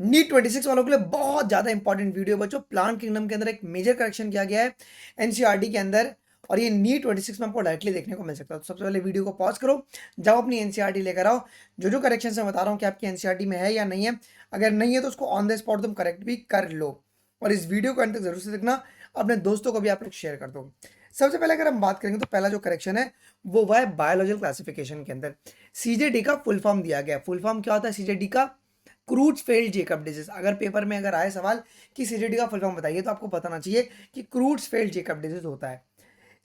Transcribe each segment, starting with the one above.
NEET 26 वालों के लिए बहुत ज़्यादा इंपॉर्टेंट वीडियो बच्चों। प्लांट किंगडम के अंदर एक मेजर करेक्शन किया गया है एनसीईआरटी के अंदर, और ये नीट 26 में आपको डायरेक्टली देखने को मिल सकता है। तो सबसे पहले वीडियो को पॉज करो, जाओ अपनी एनसीईआरटी लेकर आओ। जो जो करेक्शन मैं बता रहा हूँ कि आपकी एनसीईआरटी में है या नहीं है, अगर नहीं है तो उसको ऑन द स्पॉट तुम करेक्ट भी कर लो। और इस वीडियो को अंत तक जरूर से देखना, अपने दोस्तों को भी आप लोग शेयर कर दो। सबसे पहले अगर हम बात करेंगे तो पहला जो करेक्शन है वो है बायोलॉजिकल क्लासिफिकेशन के अंदर सीजेडी का फुल फॉर्म दिया गया। फुल फॉर्म क्या होता है सीजेडी का? क्रूड्सफेल्ड जेकब डिजीज। अगर पेपर में अगर आए सवाल कि सीजेडी का फुल फॉर्म बताइए तो आपको बताना चाहिए कि क्रूड्सफेल्ड जेकब डिजीज होता है।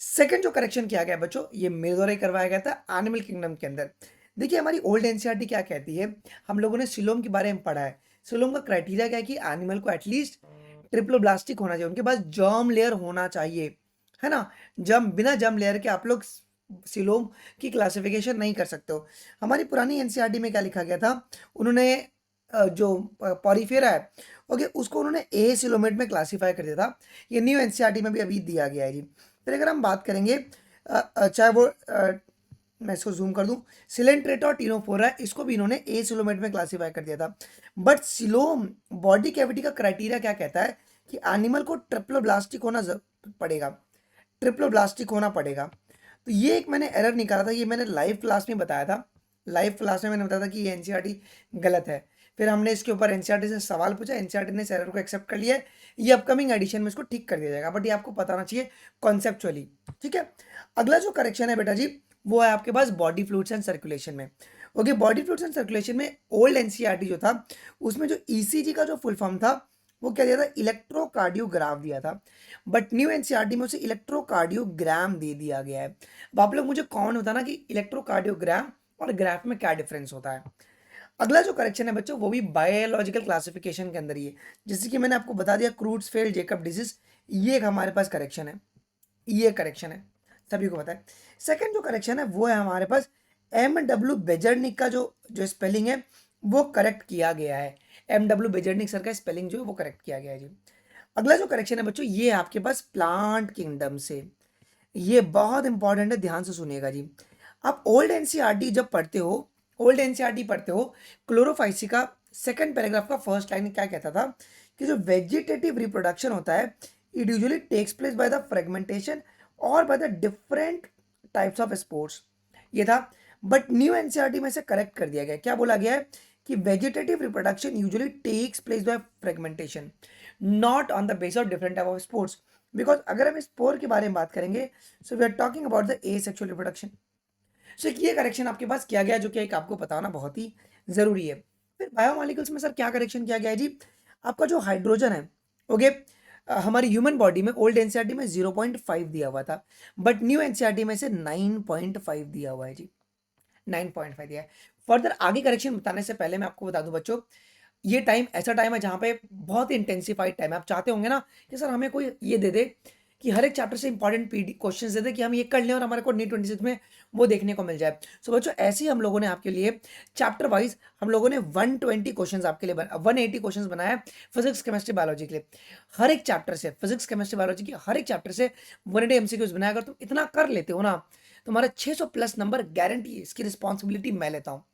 सेकंड जो करेक्शन किया गया बच्चों, ये मेरे द्वारा ही करवाया गया था एनिमल किंगडम के अंदर। देखिए हमारी ओल्ड एनसीईआरटी क्या कहती है, हम लोगों ने सिलोम के बारे में पढ़ा है। सिलोम का क्राइटेरिया क्या है कि एनिमल को एटलीस्ट ट्रिप्लोब्लास्टिक होना चाहिए, उनके पास जर्म लेयर होना चाहिए, है ना। बिना जर्म लेयर के आप लोग सिलोम की क्लासिफिकेशन नहीं कर सकते हो। हमारी पुरानी एनसीईआरटी में क्या लिखा गया था, उन्होंने जो पॉरीफेरा है, ओके, उसको उन्होंने ए सिलोमेट में क्लासीफाई कर दिया था। ये न्यू एनसीईआरटी में भी अभी दिया गया है जी। फिर अगर हम बात करेंगे चाहे वो मैं इसको जूम कर दूं, सिलेंट्रेटा और टीनोफोरा है, इसको भी इन्होंने ए सिलोमेट में क्लासीफाई कर दिया था। बट सिलोम बॉडी कैविटी का क्राइटेरिया क्या कहता है कि एनिमल को ट्रिप्लोब्लास्टिक होना पड़ेगा, ट्रिप्लोब्लास्टिक होना पड़ेगा। तो ये एक मैंने एरर निकाला था, ये मैंने लाइव क्लास में बताया था। लाइव क्लास में मैंने बताया था कि ये एनसीईआरटी गलत है। फिर हमने इसके ऊपर एनसीईआरटी से सवाल पूछा, एनसीईआरटी ने इस एरर को एक्सेप्ट कर लिया है। ये अपकमिंग एडिशन में इसको ठीक कर दिया जाएगा, बट ये आपको बताना चाहिए कॉन्सेप्चुअली। ठीक है, अगला जो करेक्शन है बेटा जी, वो है आपके पास बॉडी फ्लूइड्स एंड सर्कुलेशन में। Okay, body fluids and circulation में ओल्ड एनसीईआरटी जो था उसमें जो ईसीजी का जो फुल फॉर्म था वो क्या दिया था, इलेक्ट्रोकार्डियोग्राफ दिया था। बट न्यू एनसीईआरटी में उसे इलेक्ट्रोकार्डियोग्राम दे दिया गया है। अब आप लोग मुझे कौन बताना कि इलेक्ट्रोकार्डियोग्राम और ग्राफ में क्या डिफरेंस होता है। अगला जो करेक्शन है बच्चों वो भी बायोलॉजिकल क्लासिफिकेशन के अंदर ही है। जैसे कि मैंने आपको बता दिया क्रूड्सफेल्ड जेकब डिजीज, ये एक हमारे पास करेक्शन है, ये करेक्शन है, सभी को पता है। सेकंड जो करेक्शन है वो है हमारे पास एम डब्ल्यू बेजर्निक का जो जो स्पेलिंग है वो करेक्ट किया गया है। एम डब्ल्यू बेजर्निक सर का स्पेलिंग जो है वो करेक्ट किया गया है जी। अगला जो करेक्शन है बच्चों ये है आपके पास प्लांट किंगडम से। ये बहुत इंपॉर्टेंट है, ध्यान से सुनिएगा जी। आप ओल्ड एनसीईआरटी जब पढ़ते हो, ओल्ड एनसीईआरटी पढ़ते हो, क्लोरोफाइसी का सेकंड पैराग्राफ का फर्स्ट लाइन क्या कहता था कि जो वेजिटेटिव रिप्रोडक्शन होता है it usually takes place by the fragmentation और by the different types of sports, ये था। बट न्यू एनसीईआरटी में से करेक्ट कर दिया गया, क्या बोला गया है कि vegetative reproduction usually takes place by fragmentation, not on the base of different type of sports. Because अगर हम स्पोर के बारे में बात करेंगे so we are talking about the asexual reproduction. So एक ये करेक्शन आपके पास किया गया है जो कि एक आपको बताना बहुत ही जरूरी है। फिर बायोमॉलिक्यूल्स में सर क्या करेक्शन किया गया है जी, आपका जो हाइड्रोजन है, ओके, हमारी ह्यूमन बॉडी में ओल्ड एनसीईआरटी में 0.5 दिया हुआ था, बट न्यू एनसीईआरटी में से 9.5 दिया हुआ है जी, 9.5 दिया है। फर्दर आगे करेक्शन बताने से पहले मैं आपको बता दूं बच्चों, ये टाइम ऐसा टाइम है जहाँ पे बहुत ही इंटेंसिफाइड टाइम है। आप चाहते होंगे ना कि सर हमें कोई ये दे दे कि हर एक चैप्टर से इंपॉर्टेंट पीडी क्वेश्चंस दे दे कि हम ये कर लें और हमारे को नीट 26 में वो देखने को मिल जाए। सो बच्चों ऐसे ही हम लोगों ने आपके लिए चैप्टर वाइज हम लोगों ने 120 क्वेश्चंस आपके लिए 180 क्वेश्चंस बनाया फिजिक्स केमिस्ट्री बायोलॉजी के लिए। हर एक चैप्टर से, फिजिक्स केमिस्ट्री बायोलॉजी की हर एक चैप्टर से 180 एमसीक्यूज बनाया। अगर तुम इतना कर लेते हो ना, तुम्हारा 600 प्लस नंबर गारंटी है, इसकी रिस्पॉन्सिबिलिटी मैं लेता हूँ।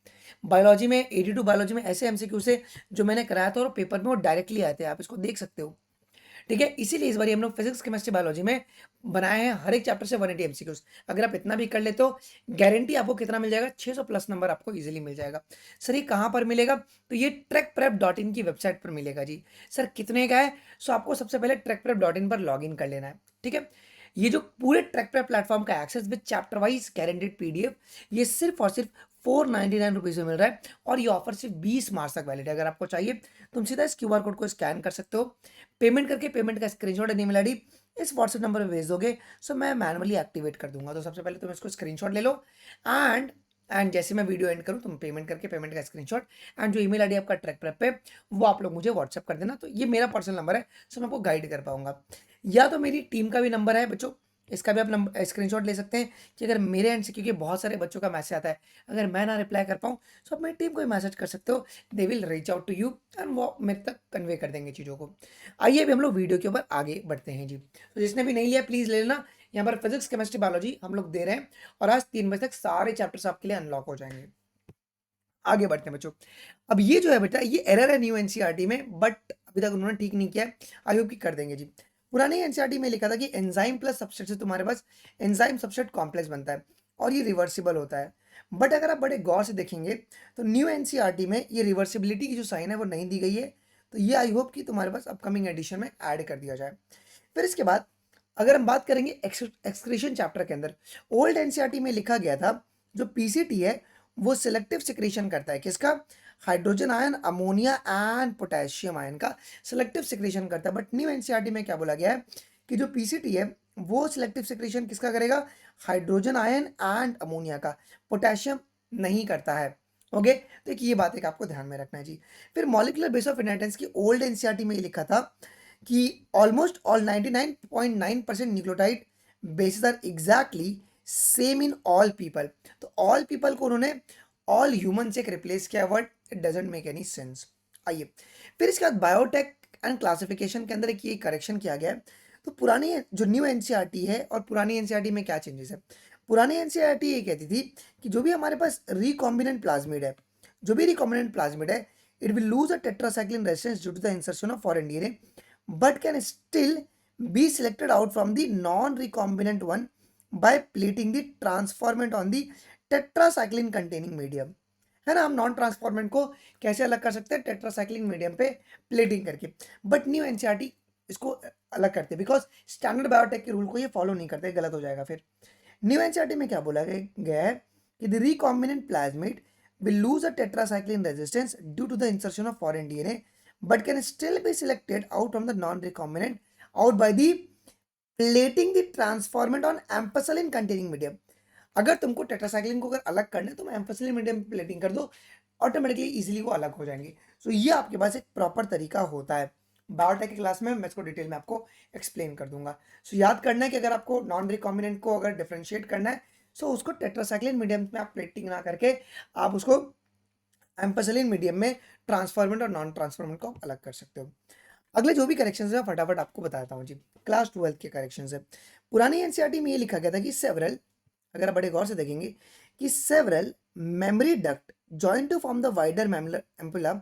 बायोलॉजी में 82 बायोलॉजी में ऐसे एमसीक्यू से जो मैंने कराया था और पेपर में वो डायरेक्टली आए थे, आप इसको देख सकते हो। ठीक है, इसीलिए इस बार हम लोग फिजिक्स केमिस्ट्री बायोलॉजी में बनाए हैं हर एक चैप्टर से 180 एमसीक्यूज। अगर आप इतना भी कर लेते हो गारंटी आपको कितना मिल जाएगा, 600 प्लस नंबर आपको इजीली मिल जाएगा। सर ये कहाँ पर मिलेगा, तो ये ट्रैकप्रेप.इन की वेबसाइट पर मिलेगा जी। सर कितने का है, सो आपको सबसे पहले ट्रैकप्रेप.इन पर लॉग इन कर लेना है। ठीक है, ये जो पूरे ट्रैकप्रेप प्लेटफॉर्म का access with chapter wise guaranteed PDF, ये सिर्फ और सिर्फ 499 रुपीज में मिल रहा है, और ये ऑफर सिर्फ 20 मार्च तक वैलिड है। अगर आपको चाहिए तुम सीधा इस क्यूआर कोड को स्कैन कर सकते हो, पेमेंट करके पेमेंट का स्क्रीनशॉट एंड ईमेल आईडी इस व्हाट्सएप नंबर पे भेज दोगे, सो मैं मैनुअली एक्टिवेट कर दूंगा। तो सबसे पहले तुम इसको स्क्रीनशॉट ले लो, एंड जैसे मैं वीडियो एंड करूँ तुम पेमेंट करके पेमेंट का स्क्रीनशॉट एंड जो ईमेल आईडी आपका ट्रैक प्रेप पे, वो आप लोग मुझे व्हाट्सएप कर देना। तो ये मेरा पर्सनल नंबर है, सो मैं आपको गाइड कर पाऊंगा। या तो मेरी टीम का भी नंबर है बच्चों, इसका भी आप नंबर स्क्रीनशॉट ले सकते हैं कि अगर मेरे एंड से, क्योंकि बहुत सारे बच्चों का मैसेज आता है, अगर मैं ना रिप्लाई कर पाऊँ तो आप मेरी टीम को ही मैसेज कर सकते हो, they will reach out to you and वो मेरे तक कन्वे कर देंगे चीज़ों को। आइए अभी हम लोग वीडियो के ऊपर आगे बढ़ते हैं जी। तो जिसने भी नहीं लिया प्लीज़ ले लेना। यहाँ पर फिजिक्स केमिस्ट्री बायोलॉजी हम लोग दे रहे हैं, और आज 3 बजे तक सारे चैप्टर्स आपके लिए अनलॉक हो जाएंगे। आगे बढ़ते हैं बच्चों। अब ये जो है बेटा, ये एरर है न्यू एनसीईआरटी में, बट अभी तक उन्होंने ठीक नहीं किया है। आई होप कि कर देंगे जी। पुराने एनसीईआरटी में लिखा था कि एंजाइम प्लस सबस्ट्रेट से तुम्हारे पास एंजाइम सबस्ट्रेट कॉम्प्लेक्स बनता है और ये रिवर्सिबल होता है। बट अगर आप बड़े गौर से देखेंगे तो न्यू एनसीईआरटी में ये रिवर्सिबिलिटी की जो साइन है वो नहीं दी गई है। तो ये आई होप कि तुम्हारे पास अपकमिंग एडिशन में ऐड कर दिया जाए। फिर इसके बाद अगर हम बात करेंगे एक्सक्रीशन चैप्टर के अंदर, ओल्ड एनसीईआरटी में लिखा गया था जो पीसीटी है वो सिलेक्टिव सिक्रीशन करता है। किसका? Hydrogen ion, ammonia and potassium ion का सिलेक्टिव सिक्रीशन करता है। बट न्यू एनसीईआरटी में क्या बोला गया है कि जो पीसीटी है वो सिलेक्टिव सिक्रीशन किसका करेगा? हाइड्रोजन आयन एंड अमोनिया का, पोटेशियम नहीं करता है। ओके, तो एक ये बात एक आपको ध्यान में रखना है जी। फिर मॉलिक्यूलर बेस ऑफ इनहेरिटेंस की ओल्ड एनसीईआरटी में ये लिखा था कि almost all 99.9% nucleotide bases are exactly same in all people. तो ऑल पीपल को उन्होंने ऑल ह्यूमन से रिप्लेस किया word, it doesn't make any sense. आइए फिर इसके बाद बायोटेक एंड क्लासिफिकेशन के अंदर एक ये करेक्शन किया गया है। तो पुरानी जो न्यू एनसीईआरटी है और पुरानी एनसीईआरटी में क्या चेंजेस है? पुरानी एनसीईआरटी ये कहती थी कि जो भी हमारे पास रिकॉम्बिनेंट प्लाज्मिड है, जो भी रिकॉम्बिनेंट प्लाज्मिड है, it will lose a tetracycline resistance due to the insertion of foreign DNA but can still be selected out from the non-recombinant one by plating the transformant on the tetracycline containing medium। है ना, हम non transformant को कैसे अलग कर सकते हैं? Tetracycline medium पे प्लेटिंग करके। बट न्यू एनसीईआरटी इसको अलग करते हैं बिकॉज स्टैंडर्ड बायोटेक के रूल को ये फॉलो नहीं करते, गलत हो जाएगा। फिर न्यू एनसीईआरटी में क्या बोला गया है कि the recombinant plasmid will lose a tetracycline resistance due to the insertion of foreign DNA but can still be selected out from the non-recombinant out by the plating the transformant on ampicillin containing medium। अगर तुमको tetracycline को अगर अलग करना है तो मैं ampicillin medium पे प्लेटिंग कर दो, ऑटोमेटिकली इजीली वो अलग हो जाएंगे। सो ये आपके पास एक प्रॉपर तरीका होता है। बायोटेक की क्लास में मैं इसको डिटेल में आपको एक्सप्लेन कर दूंगा। सो याद करना है कि अगर आपको नॉन रिकॉम्बिनेंट को अगर डिफ्रेंशिएट करना है सो उसको टेट्रासाइक्लिन मीडियम में आप प्लेटिंग ना करके आप उसको एम्फिसिलिन मीडियम में ट्रांसफॉर्मेंट और नॉन ट्रांसफॉर्मेंट को अलग कर सकते हो। अगले जो भी करेक्शंस है फटाफट आपको बताता हूँ जी। क्लास 12 के करेक्शंस है। पुरानी एनसीईआरटी में ये लिखा गया था कि सेवरल, अगर आप बड़े गौर से देखेंगे कि several memory duct join to form the wider mammary ampulla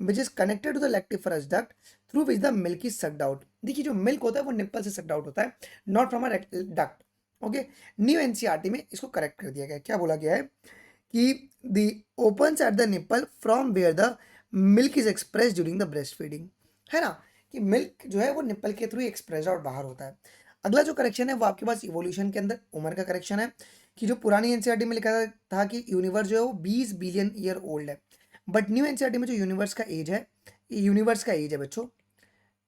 which is connected to the lactiferous duct through which the milk is sucked out. देखिए जो मिल्क होता है वो निप्पल से सक्ड आउट होता है, not from a duct. Okay, new NCERT में इसको करेक्ट कर दिया गया। क्या बोला गया है कि the opens at the nipple from where the milk is express during the breast feeding. है ना, कि मिल्क जो है वो निप्पल के थ्रू एक्सप्रेस आउट बाहर होता है। अगला जो करेक्शन है वो आपके पास इवोल्यूशन के अंदर उम्र का करेक्शन है कि जो पुरानी एनसीईआरटी में लिखा था कि यूनिवर्स जो है वो 20 बिलियन ईयर ओल्ड है। बट न्यू एनसीईआरटी में जो यूनिवर्स का एज है, ये यूनिवर्स का एज है बच्चों,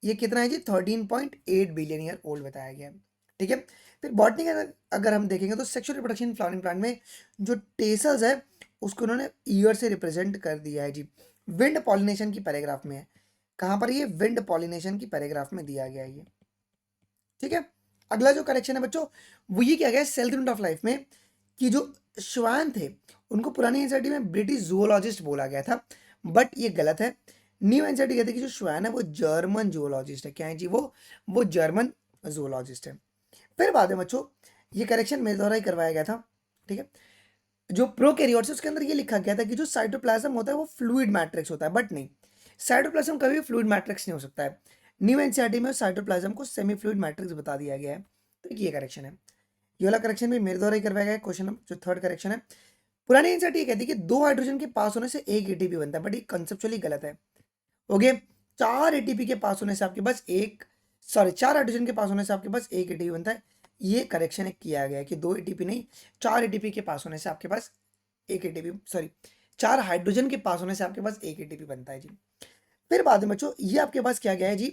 ये कितना है जी? 13.8 बिलियन ईयर ओल्ड बताया गया है। ठीक है, फिर बॉटनी का अगर हम देखेंगे तो सेक्सुअल रिप्रोडक्शन फ्लावरिंग प्लांट में जो टेसल्स है उसको उन्होंने ईयर से रिप्रेजेंट कर दिया है जी। विंड पॉलिनेशन की पैराग्राफ में है। कहाँ पर? ये विंड पॉलिनेशन की पैराग्राफ में दिया गया है ये। ठीक है, अगला जो करेक्शन है बच्चों वो ये किया गया है सेल यूनिट ऑफ लाइफ में कि जो श्वान थे उनको पुरानी एनसीईआरटी में ब्रिटिश जूलॉजिस्ट बोला गया था, बट ये गलत है। न्यू एनसीईआरटी कहते हैं कि जो श्वान है वो जर्मन जूलॉजिस्ट है। क्या है जी? वो जर्मन जूलॉजिस्ट है। फिर बाद में बच्चों ये करेक्शन मेरे द्वारा ही करवाया गया था। ठीक है, जो प्रोकैरियोट्स है उसके अंदर ये लिखा गया था कि जो साइटोप्लाज्म होता है वो फ्लूइड मैट्रिक्स होता है, बट नहीं, साइटोप्लाज्म कभी भी फ्लूइड मैट्रिक्स नहीं हो सकता है। न्यू एनसीईआरटी में साइटोप्लाज्म को सेमी फ्लूइड मैट्रिक्स बता दिया गया है। तो ये करेक्शन है। ये वाला करेक्शन भी मेरे द्वारा ही करवाया गया है। क्वेश्चन जो थर्ड करेक्शन है, पुरानी एनसीईआरटी ये कहती है कि 2 हाइड्रोजन के पास होने से एक एटीपी बनता है, बट ये कंसेप्चुअली गलत है। ओके, 4 एटीपी के पास होने से आपके पास 4 हाइड्रोजन के पास होने से आपके पास एक एटीपी बनता है। ये करेक्शन किया गया है कि 2 एटीपी नहीं, 4 एटीपी के पास होने से आपके पास एक एटीपी, 4 हाइड्रोजन के पास होने से आपके पास एक एटीपी बनता है जी। फिर बाद में बच्चों ये आपके पास क्या गया है जी?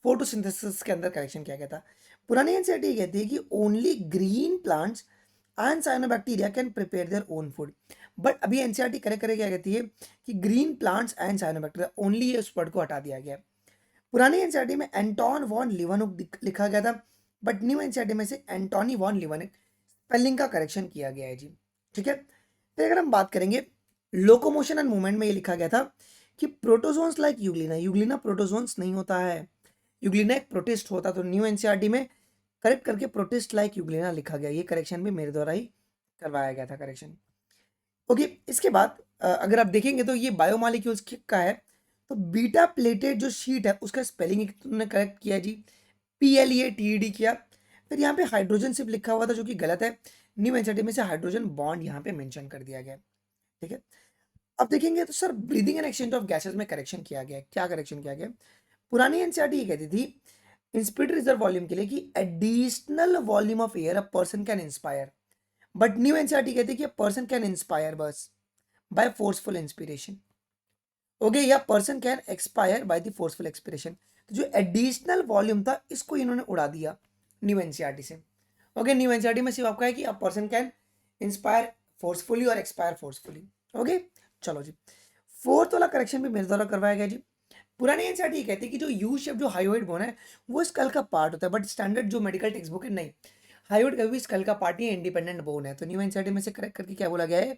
फोटोसिंथेसिस के अंदर करेक्शन किया गया था। पुरानी एनसीईआरटी कहती है कि only green plants and cyanobacteria can prepare their own food. But अभी एनसीईआरटी करेक्ट करे क्या कहती है कि green plants and cyanobacteria, only ये उस वर्ड को हटा दिया गया है। पुरानी एनसीईआरटी में एंटोन वॉन लिवानुक लिखा गया था, बट न्यू एनसीईआरटी में से एंटोनी वॉन लिवानुक स्पेलिंग का करेक्शन किया गया है जी। ठीक है, फिर अगर हम बात करेंगे लोकोमोशन एंड मूवमेंट में ये लिखा गया था कि protozoans like Euglena, Euglena protozoans नहीं होता है, यूग्लिना एक प्रोटिस्ट होता। तो न्यू एनसीईआरटी में करेक्ट करके प्रोटिस्ट लाइक यूग्लिना लिखा गया। ये करेक्शन भी मेरे द्वारा ही करवाया गया था करेक्शन। ओके, इसके बाद अगर आप देखेंगे तो ये बायोमॉलिक्यूल्स का है। तो बीटा प्लेटेड जो शीट है उसका स्पेलिंग तुमने करेक्ट किया जी, PLEATED किया। फिर यहाँ पे हाइड्रोजन सिर्फ लिखा हुआ था जो कि गलत है। न्यू एनसीईआरटी में से हाइड्रोजन बॉन्ड यहाँ पे मेंशन कर दिया गया है। ठीक है, अब देखेंगे तो sir breathing and exchange of gases में करेक्शन किया गया है। क्या करेक्शन किया गया? पुरानी एनसीईआरटी ये कहती थी इंस्पिरेटरी रिजर्व वॉल्यूम के लिए कि additional volume of air a person can inspire, but new NCERT कहती है कि पर्सन कैन इंस्पायर बस बाय फोर्सफुल इंस्पिरेशन। ओके, या person can expire by the forceful expiration. तो जो एडिशनल वॉल्यूम था इसको इन्होंने उड़ा दिया न्यू एनसीईआरटी से। ओके, न्यू एनसीईआरटी में सिर्फ आपका है कि a person can inspire forcefully और एक्सपायर फोर्सफुली। ओके, चलो जी, फोर्थ वाला करेक्शन भी मेरे द्वारा करवाया गया जी। पुरानी एनसीईआरटी कहती है कि जो यू शेप जो हाइयोइड बोन है वो स्कल का पार्ट होता है, बट स्टैंडर्ड जो मेडिकल टेक्स्ट बुक है नहीं, हाइयोइड कभी भी स्कल का पार्ट ही इंडिपेंडेंट बोन है। तो न्यू एनसीईआरटी में से करेक्ट करके क्या बोला गया है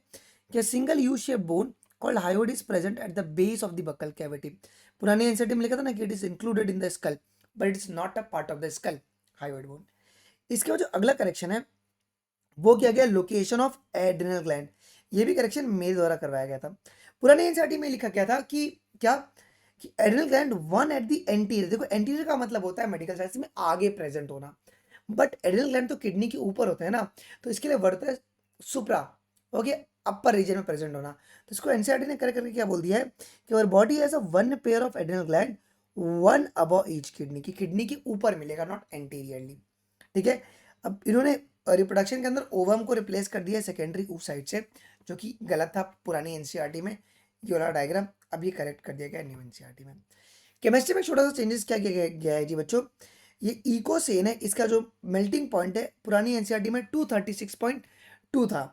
कि single U shape bone called hyoid is present at the base of the buccal cavity. पुरानी एनसीईआरटी में लिखा था ना कि it is included in the skull but it is not a part of the skull, hyoid bone. इसके बाद जो अगला करेक्शन है वो क्या गया, लोकेशन ऑफ एड्रिनल ग्लैंड। ये भी करेक्शन मेरे द्वारा करवाया गया था। पुरानी एनसीईआरटी में लिखा गया था कि क्या, कि adrenal gland one at the anterior. देखो एंटीरियर का मतलब होता है मेडिकल साइंस में आगे प्रेजेंट होना, बट एड्रिनल ग्लैंड तो किडनी के ऊपर होता है ना, तो इसके लिए वर्ड है सुप्रा। ओके, अपर रीजन में प्रेजेंट होना। तो इसको एनसीईआरटी ने करेक्ट करके क्या बोल दिया है कि our body has a one pair of adrenal gland, one above each kidney, की किडनी के ऊपर मिलेगा, नॉट एंटीरियरली। ठीक है, अब इन्होंने रिप्रोडक्शन के अंदर ओवम को रिप्लेस कर दिया सेकेंडरी ऊव साइड से, जो कि गलत था पुरानी एनसीईआरटी में। ये वाला डायग्राम अब ये करेक्ट कर दिया गया न्यू एनसीईआरटी में। केमिस्ट्री में छोटा सा चेंजेस क्या किया गया है जी बच्चों, ये इकोसेन है, इसका जो मेल्टिंग पॉइंट है पुरानी एनसीईआरटी में 236.2 था,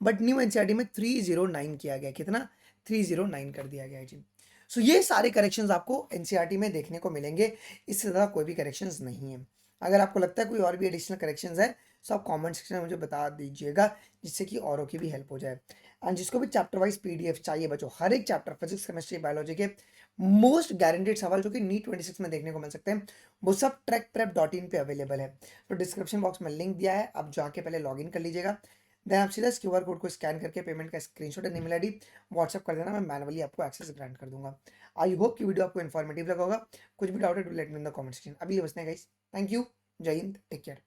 बट न्यू एनसीईआरटी में 309 किया गया। कितना? 309 कर दिया गया है जी। सो ये सारे करेक्शंस आपको एनसीईआरटी में देखने को मिलेंगे, इससे ज़्यादा कोई भी करेक्शंस नहीं है। अगर आपको लगता है कोई और भी एडिशनल करेक्शंस है तो आप कमेंट सेक्शन में मुझे बता दीजिएगा, जिससे कि औरों की भी हेल्प हो जाए। एंड जिसको भी चैप्टर वाइज पीडीएफ चाहिए बच्चों, हर एक चैप्टर फिजिक्स केमिस्ट्री बायोलॉजी के मोस्ट गारंटेड सवाल जो कि नीट 26 में देखने को मिल सकते हैं, वो सब ट्रैकप्रेप.in पे अवेलेबल है। तो डिस्क्रिप्शन बॉक्स में लिंक दिया है, आप जाके पहले लॉगिन कर लीजिएगा। देन आप सीधा क्यूआर कोड को स्कैन करके पेमेंट का screenshot and email ID WhatsApp कर देना, मैं मैनुअली आपको एक्सेस ग्रांट कर दूंगा। आई होप कि वीडियो आपको इन्फॉर्मेटिव लगा होगा। कुछ भी डाउट है to let me in the comment section. अभी ये बसने गाइस, थैंक यू, जय हिंद, टेक केयर।